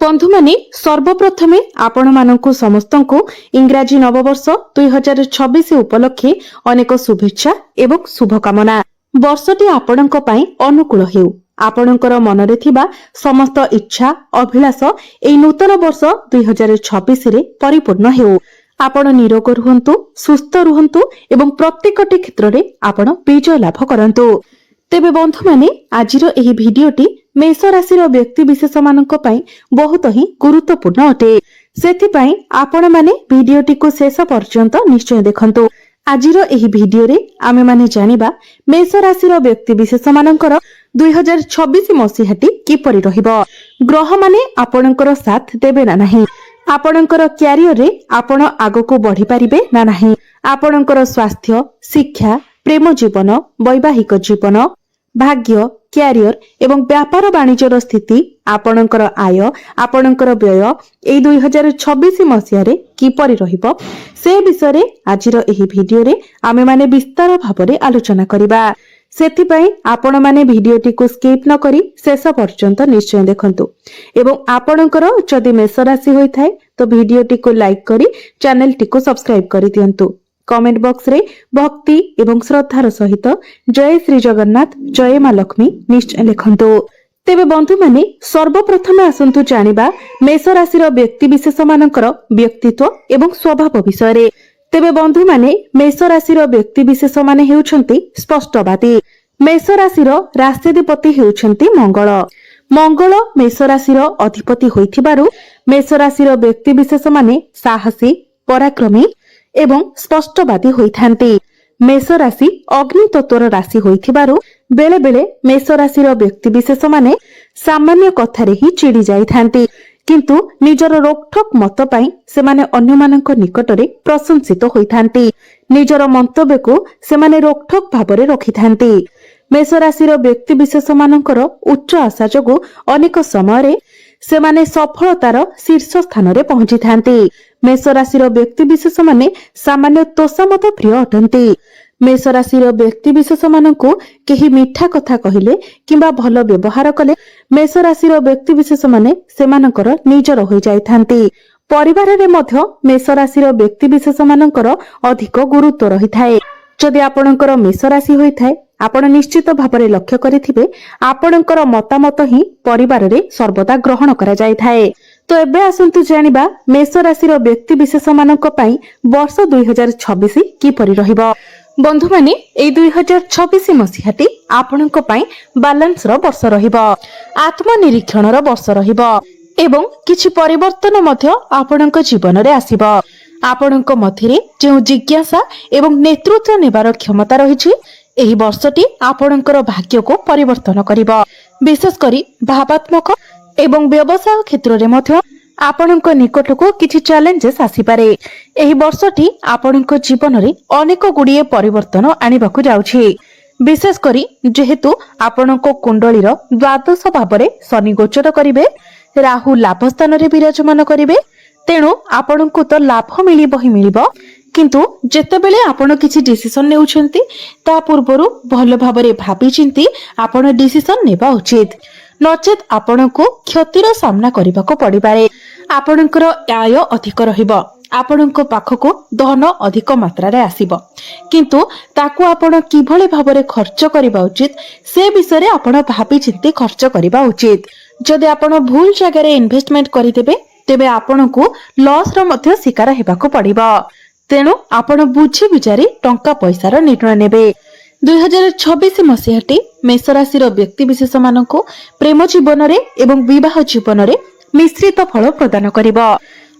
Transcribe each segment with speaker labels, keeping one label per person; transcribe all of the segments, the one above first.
Speaker 1: बंधु माने सर्वप्रथमे आपण मानकु समस्तंकु इंग्राजी नववर्ष 2026 उपलक्षे अनेक शुभेच्छा एवं शुभकामना। वर्षटी आपणक पई अनुकूल हेउ। आपणकर मनरे थिबा समस्त इच्छा अभिलाष एई नूतन वर्ष 2026 रे परिपूर्ण हेउ। आपण निरोग रुहंतु, सुस्थ रुहंतु एवं प्रत्येकटी क्षेत्र रे आपण विजय लाभ करंतु। तेबे बंधु माने आजिरो एही भिडियोटी मेष राशि व्यक्ति विशेष मानक पई बहुत ही गुरुत्वपूर्ण अटे। सेथिपई आपण माने भिडियोटी को शेष पर्यंत निश्चय देखंतु। आजिरो एही भिडियो रे आमे माने जानिबा मेष राशि व्यक्ति विशेष मानकर 2026 मसीहाटी किपरि रहिबो। ग्रह माने आपणकर साथ देबे ना नाही। आपणकर क्यारियर रे आपण आगको बढ़ी पारिबे ना नाही। आपणकर स्वास्थ्य, शिक्षा, प्रेम जीवन, वैवाहिक जीवन, भाग्य, क्यारियर एवं व्यापार वाणिज्यर स्थिति, आपणकर आय, आपणकर व्यय ए 2026 मसीह रे किपरि रहिबो से विषय रे आजिरो एही भिडियो रे आमे माने विस्तार भाबरे आलोचना करिबा। सेथिपई आपण माने भिडियोटी को स्किप न करी शेष पर्यंत निश्चय देखंतु। एवं आपणकर जदि मेष राशि होई थाए तो भिडियोटी को लाइक करी चैनल टी को सब्सक्राइब करि दियंतु। कमेंट बॉक्स रे भक्ति एवं श्रद्धार सहित जय श्री जगन्नाथ, जय मां लक्ष्मी निश्चय लिखंतु। तेबे बंधु माने सर्वप्रथम आसंतु जानिबा मेष राशि व्यक्ति विशेष मानकर व्यक्तित्व एवं स्वभाव विषय रे। तेबे बंधु माने मेष राशि व्यक्ति विशेष माने हेउछंती स्पष्टवादी। मेष राशि राष्ट्राधिपति हेउछंती मंगल। मंगल मेष राशि अधिपति होइथिबारु मेष राशि व्यक्ति विशेष माने साहसी, पराक्रमी एवं स्पष्टवादी होइथांती। मेष राशि अग्नि तत्वर राशि होइथिबारु बेले बेले मेष राशि व्यक्ति विशेष माने सामान्य कथारे ही चिड़ी जाइथांती, किंतु निजर रोकठोक मत पई सेमाने अन्य मानक निकटरे प्रशंसित होइथांती। निजर मंतव्य को सेमाने रोकठोक भाबरे रखिथांती। मेष राशि व्यक्ति विशेष मानकर उच्च आशा जोगु अनेक समय सेमाने सफलतार शीर्ष स्थान रे पहुंची थांती। मेष राशि व्यक्ति विशेष माने सामान्य तोषामत प्रिय अटंती। मेष राशि व्यक्ति विशेष मानकु केही मीठा कथा कहिले किंबा भलो व्यवहार कले मेष राशि व्यक्ति विशेष माने सेमानकर निजर होई जाइथांती। परिवार रे मध्य मेष राशि व्यक्ति विशेष मानकर अधिक गुरुत्व रही थाए। जदि आपणकर मेष राशि होई थाए आपण निश्चित भाବରେ लक्ष्य करिथिबे आपणकर मतामत ही परिवार रे सर्वदा ग्रहण करा जाय थाए। तो एबे आसंतु जानिबा मेष राशि व्यक्ति विशेष मानक पई वर्ष 2026 किपरि रहिबो। बंधु माने ए 2026 मसीहाटी आपणक पई बैलेंस रो वर्ष रहिबो, आत्मनिरीक्षण रो वर्ष रहिबो एवं किछि परिवर्तन मध्य आपणक जीवन रे आसीबो। आपणक मथिरे जे जिज्ञासा एवं नेतृत्व नेबार क्षमता रहिछि एही वर्षटी आपणकर भाग्य को परिवर्तन करिबो। विशेष करी भावात्मक एवं व्यवसाय क्षेत्र रे मध्य आपणक निकट को किछि चैलेंजेस आसी पारे। एही वर्षटी आपणक जीवन रे अनेक गुडिये परिवर्तन आनिबाकु जाउछि। विशेष करी जेहेतु आपणक कुंडलीर द्वादश भावरे शनि गोचर करिवे, राहु लाभ स्थान रे विराजमान करिवे, तेणु आपणको तो लाभ मिलिबो ही मिलिबो, किंतु जेतेबेले आपण किछि डिसिजन नेउछंती ता पूर्वरु भलो भाबरे भाबी चिंती आपण डिसिजन नेबा उचित, नचेत आपणको क्षतिर सामना करबाको पड़िबारे। आपणकर आय अधिक रहिबो, आपणको पाखको धन अधिक मात्रा रे आसीबो, किंतु ताकू आपण किभले भाबरे खर्च करबा उचित से विषय रे आपण भाबी चिंती खर्च करबा उचित। जदि आपण भूल जगह रे इन्वेस्टमेंट करिदेबे तेबे आपणको लॉस रो मध्य शिकार हेबाको पड़िबो। तेणु आपण बुझी विचारी टंका पैसार निर्णय नेबे। 2026 मसीहाटी मेष राशि व्यक्ति विशेष मानकु प्रेम जीवन रे एवं विवाह जीवन रे मिश्रित फल प्रदान करिबो।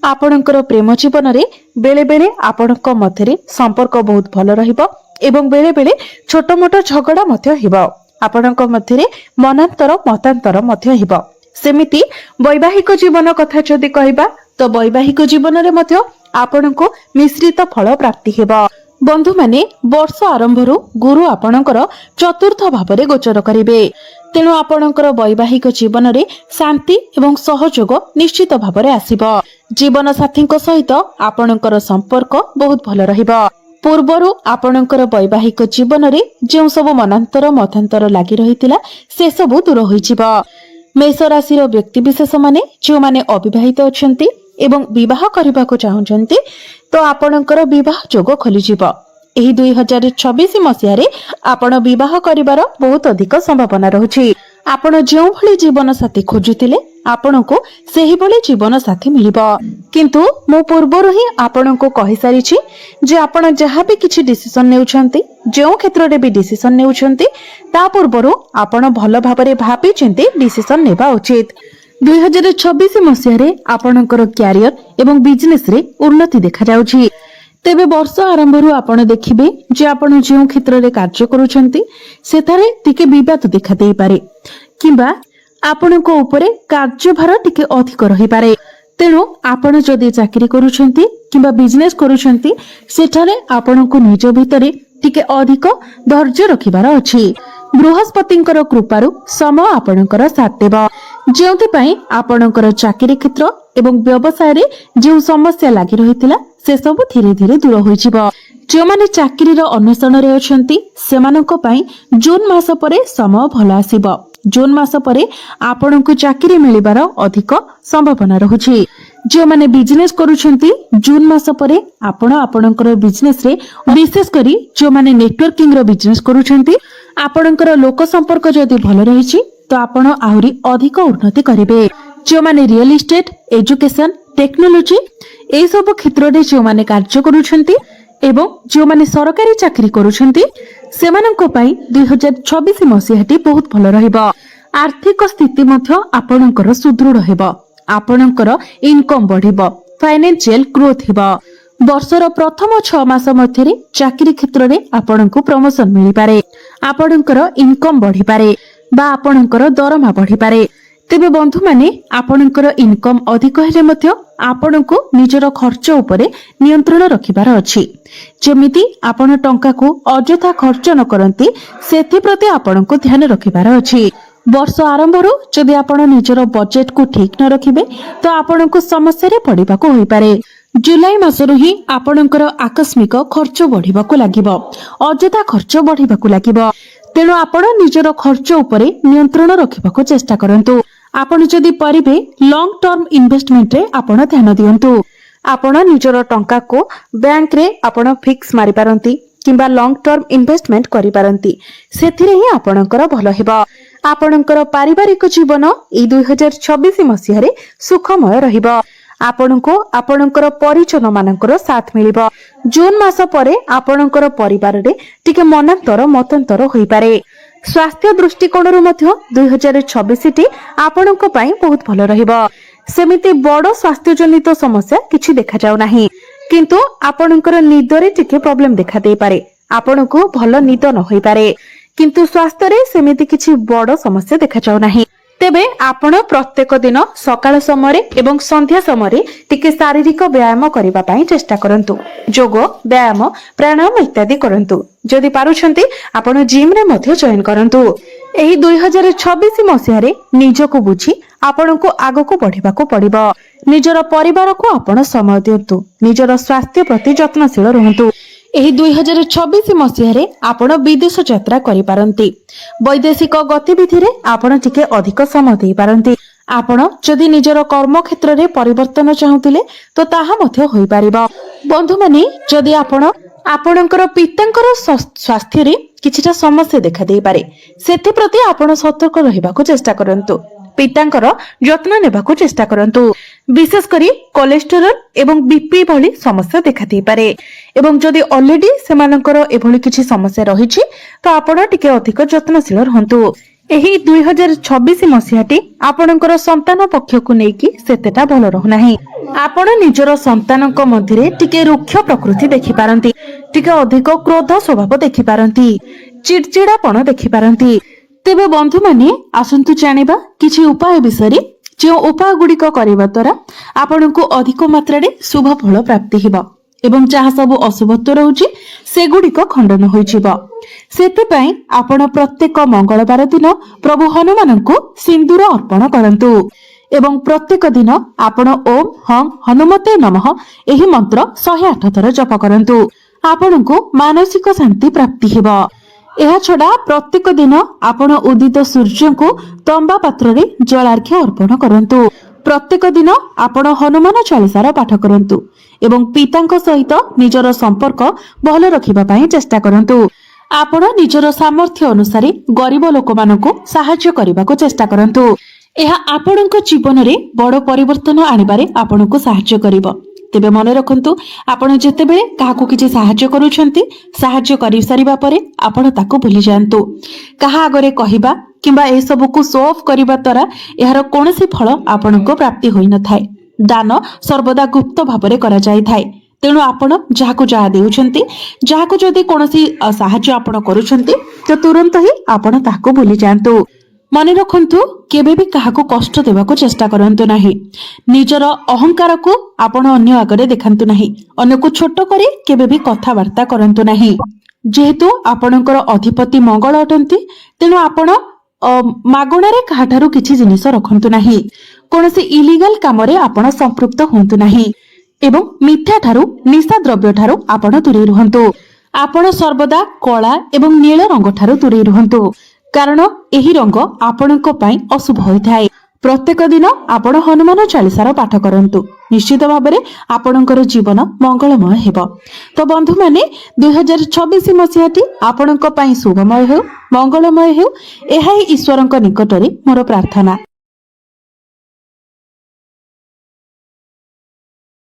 Speaker 1: आपणकर प्रेम जीवन रे बेले बेले आपणक मध्यरे संपर्क बहुत भलो रहिबो एवं बेले बेले छोट मोट झगड़ा मध्य हेबो। आपणक मध्यरे मनांतर मतांतर मध्य हेबो। सेमिति वैवाहिक जीवन कथा जदि कहबा तो वैवाहिक जीवन रे मध्य आपणको मिश्रित फल प्राप्ति हेबो। बंधु माने वर्ष आरंभरु गुरु आपणकर चतुर्थ भावरे गोचर करिवे, तेणु आपणकर वैवाहिक जीवन रे शांति एवं सहयोग निश्चित भावरे आसीबो। जीवन साथीଙ୍କ सहित आपणकर संपर्क बहुत भलो रहिबो। पूर्वरु आपणकर वैवाहिक जीवन रे जे सब मनांतर मतांतर लागि रहितिला से सब दूर होइजिबो। मेष राशि व्यक्तिशेष माने जो माने अविवाहित अछंती एवं विवाह करबाको चाहुचंती तो आपणकर विवाह जोग खोलीजिव। एही 2026 मसीह रे आपण विवाह करिवार बहुत अधिक संभावना रहुछि। आपण जेउ भली जीवन साथी खोजुतिले आपणको सेही भली जीवन साथी मिलिबो। किंतु मो पूर्वरु ही आपणको कहि सारिछि जे आपण जहा भी किछि डिसिजन नेउछंती जेउ क्षेत्र रे भी डिसिजन नेउछंती ता पूर्वरु आपण भलो भाबरे भाबी चिंती डिसिजन नेबा उचित। 2026 मसीह रे आपणकर क्यारियर एवं बिजनेस रे उन्नति देखा जाउछि। तेबे वर्ष आरंभरू आपण देखिबे जे आपण जेउ क्षेत्र रे कार्य करूछंती सेथारे टिके विवाद देखा देई पारे किंबा आपणको उपरे कार्यभार टिके अधिक रही पारे। तेणु आपण जदि चाकरी करूछंती किंबा बिजनेस करूछंती सेठारे आपणको निज भितरे टिके अधिक धैर्य रखिबार अछि। बृहस्पतिंकर कृपारु समय आपणकर साथ देबो जेउथि पई आपणकर चाकरी क्षेत्र एवं व्यवसाय रे जे समस्या लागि रहितिला से सब धीरे धीरे दूर होइजिबो। जो माने चाकरी रो अन्वेषण रे अछंती सेमानक पई जून मास परे समय भलो आसीबो। जून मास परे आपणको चाकरी मिलिबार अधिक संभावना रहुछि। जो माने बिजनेस करूछंती जून मास परे आपण आपणकर बिजनेस रे विशेष करी जो माने नेटवर्किंग रो बिजनेस करूछंती आपणकर लोक संपर्क जदि भलो रहिछि तो आपण आहुरी अधिक उन्नति करिवे। जो माने रियल एस्टेट एजुकेशन टेक्नोलॉजी ए सब क्षेत्र रे जो माने कार्य करूछंती एवं जो माने सरकारी चाकरी करूछंती सेमानक पई 2026 मसीहाटी बहुत भलो रहिबो। आर्थिक स्थिति मध्य आपणकर सुदृढ़ हेबो। आपणकर इनकम बढ़िबो। फाइनेंशियल ग्रोथ हेबो। वर्षर प्रथम 6 मास मध्यरे चाकरी क्षेत्र रे आपणको प्रमोशन मिलि पारे। आपणकर इनकम बढ़ी पारे बा आपणकर दरमा बढ़ी पारे। तेबे बंधु माने आपणकर इनकम अधिक हेले मध्य आपणको निजर खर्च उपरे नियंत्रण रखिबार अछि। जेमिति आपण टंका को अजथा खर्च न करंती सेथि प्रति आपणको ध्यान रखिबार अछि। वर्ष आरंभरू जदि आपण निजर बजेट को ठीक न रखिबे तो आपणको समस्या रे पडिबाको होई पारे। जुलाई मासरू ही आपणकर आकस्मिक खर्च बढ़िबाको लागिबो। अजथा खर्च बढ़िबाको लागिबो। तेणु आपण निजर खर्च उपरे नियंत्रण रखिबाको चेष्टा करंतु। आपण जदि परिबे लॉन्ग टर्म इन्वेस्टमेंट रे आपण ध्यान दियंतु। आपण निजर टंका को बैंक रे आपण फिक्स मारि पारंती किंबा लॉन्ग टर्म इन्वेस्टमेंट करि पारंती सेथिरे ही आपणकर भलो हेबो। आपणकर पारिवारिक जीवन ए 2026 मसीह रे सुखमय रहिबो। आपणको आपणकर परिजन मानकर साथ मिलिबो। जून मास परे आपणकर परिवार रे टिके मनांतर मतंतर होई पारे। स्वास्थ्य दृष्टिकोणरू मध्य 2026 टी आपणको पई बहुत भलो रहिबो। सेमिति बड़ स्वास्थ्य जनित समस्या किछि देखा जाउ नाही किंतु आपणकर निदरे टिके प्रॉब्लम देखा दे पारे। आपणको भलो निद न होई पारे किंतु स्वास्थ्य रे सेमिति किछि बड़ समस्या देखा जाउ नाही। तेबे आपण प्रत्येक दिन सकाळ समय एवं संध्या समय टिके शारीरिक व्यायाम करिबा पई चेष्टा करंतु। जोग व्यायाम प्राणायाम इत्यादि करंतु। जदि पारुछंती आपण जिम रे मध्य जॉइन करंतु। एही 2026 मसीह रे निजको बुझी आपण को आगो को बढ़िबाको पड़िबो। निजर परिवार को आपण समय दियंतु। निजर स्वास्थ्य प्रति यत्नशील रहंतु। एही 2026 मसीह रे आपण विदेश यात्रा करि पारंती। वैदेशिक गतिविधि रे आपण टिके अधिक समय देई पारंती। आपण जदि निजर कर्म क्षेत्र रे परिवर्तन चाहुतिले तो ताहा मध्य होई पारिबो। बंधु माने जदि आपण आपणकर पितांकर स्वास्थ्य रे किछिटा समस्या देखा देई पारे सेथि प्रति आपण सतर्क रहिबाको चेष्टा करंतु। पितांकर यत्न नेबाको चेष्टा करंतु। विशेष करी कोलेस्टेरोल एवं बीपी भली समस्या देखा देई पारे एवं जदि ऑलरेडी सेमानकर एभली किछि समस्या रहिछि तो आपण टिके अधिक यत्नशील रहंतु। एही 2026 मसीहाटी आपणकर संतान पक्ष को नेकी सेतेटा भलो रहु नाही। आपण निजर संतानक मध्यरे टिके रुक्ष प्रकृति देखि पारंती। टिके अधिक क्रोध स्वभाव देखि पारंती। चिड़चिड़ापन देखि पारंती। तेबे बंधु माने आसंतु जानिबा किछि उपाय विषय जो उपाय गुड़िक करबा द्वारा आपनको अधिक मात्रा रे शुभ फल प्राप्ति हेबो एवं जहाँ सब अशुभत्व रहुछि सेगुड़िक खंडन होइजिबो। सेति पई आपण प्रत्येक मंगलवार दिन प्रभु हनुमान को सिंदूर अर्पण करंतु एवं प्रत्येक दिन आपण ओम हं हनुमते नमः एही मंत्र 108 थर जप करंतु। आपनको मानसिक शांति प्राप्ति हेबो। ଏହା ଛଡା ପ୍ରତ୍ୟେକ ଦିନ ଆପଣ ଉଦିତ ସୂର୍ଯ୍ୟଙ୍କୁ ତମ୍ବା ପାତ୍ରରେ ଜଳାର୍ଘ୍ୟ ଅର୍ପଣ କରନ୍ତୁ। ପ୍ରତ୍ୟେକ ଦିନ ଆପଣ ହନୁମାନ ଚାଳିସାର ପାଠ କରନ୍ତୁ ଏବଂ ପିତାଙ୍କ ସହିତ ନିଜର ସମ୍ପର୍କ ଭଲ ରଖିବା ପାଇଁ ଚେଷ୍ଟା କରନ୍ତୁ। ଆପଣ ନିଜର ସାମର୍ଥ୍ୟ ଅନୁସାରେ ଗରିବ ଲୋକମାନଙ୍କୁ ସାହାଯ୍ୟ କରିବାକୁ ଚେଷ୍ଟା କରନ୍ତୁ। ଏହା ଆପଣଙ୍କ ଜୀବନରେ ବଡ଼ ପରିବର୍ତ୍ତନ ଆଣିବାରେ ଆପଣଙ୍କୁ ସାହାଯ୍ୟ କରିବ। ତେବେ ମନେ ରଖନ୍ତୁ, ଆପଣ ଯେତେବେଳେ କାହାକୁ କିଛି ସାହାଯ୍ୟ କରୁଛନ୍ତି, ସାହାଯ୍ୟ କରିସାରିବା ପରେ ଆପଣ ତାକୁ ଭୁଲି ଯାଆନ୍ତୁ। କାହା ଆଗରେ କହିବା କିମ୍ବା ଏସବୁକୁ ଶୋ ଅଫ୍ କରିବା ଦ୍ୱାରା ଏହାର କୌଣସି ଫଳ ଆପଣଙ୍କୁ ପ୍ରାପ୍ତି ହୋଇନଥାଏ। ଦାନ ସର୍ବଦା ଗୁପ୍ତ ଭାବରେ କରାଯାଇଥାଏ। ତେଣୁ ଆପଣ ଯାହାକୁ ଯାହା ଦେଉଛନ୍ତି, ଯାହାକୁ ଯଦି କୌଣସି ସାହାଯ୍ୟ ଆପଣ କରୁଛନ୍ତି, ତ ତୁରନ୍ତ ହିଁ ଆପଣ ତାହାକୁ ଭୁଲି ଯାଆନ୍ତୁ। ମନେ ରଖନ୍ତୁ, କେବେ ବି କାହାକୁ କଷ୍ଟ ଦେବାକୁ ଚେଷ୍ଟା କରନ୍ତୁ ନାହିଁ। ନିଜର ଅହଙ୍କାରକୁ ଆପଣ ଅନ୍ୟ ଆଗରେ ଦେଖାନ୍ତୁ ନାହିଁ। ଅନ୍ୟକୁ ଛୋଟ କରି କେବେ ବି କଥାବାର୍ତ୍ତା କରନ୍ତୁ ନାହିଁ। ଯେହେତୁ ଆପଣଙ୍କର ଅଧିପତି ମଙ୍ଗଳ ଅଟନ୍ତି, ତେଣୁ ଆପଣ ମାଗଣାରେ କାହାଠାରୁ କିଛି ଜିନିଷ ରଖନ୍ତୁ ନାହିଁ। କୌଣସି ଇଲିଗାଲ କାମରେ ଆପଣ ସମ୍ପୃକ୍ତ ହୁଅନ୍ତୁ ନାହିଁ ଏବଂ ମିଥ୍ୟା ଠାରୁ, ନିଶା ଦ୍ରବ୍ୟ ଠାରୁ ଆପଣ ଦୂରେଇ ରୁହନ୍ତୁ। ଆପଣ ସର୍ବଦା କଳା ଏବଂ ନୀଳ ରଙ୍ଗ ଠାରୁ ଦୂରେଇ ରୁହନ୍ତୁ, କାରଣ ଏହି ରଙ୍ଗ ଆପଣଙ୍କ ପାଇଁ ଅଶୁଭ ହୋଇଥାଏ। ପ୍ରତ୍ୟେକ ଦିନ ଆପଣ ହନୁମାନ ଚାଳିସାର ପାଠ କରନ୍ତୁ। ନିଶ୍ଚିତ ଭାବରେ ଆପଣଙ୍କର ଜୀବନ ମଙ୍ଗଳମୟ ହେବ। ତ ବନ୍ଧୁମାନେ, 2026 ମସିହାଟି ଆପଣଙ୍କ ପାଇଁ ଶୁଭମୟ ହେଉ, ମଙ୍ଗଳମୟ ହେଉ, ଏହା ହିଁ ଈଶ୍ୱରଙ୍କ ନିକଟରେ ମୋର ପ୍ରାର୍ଥନା।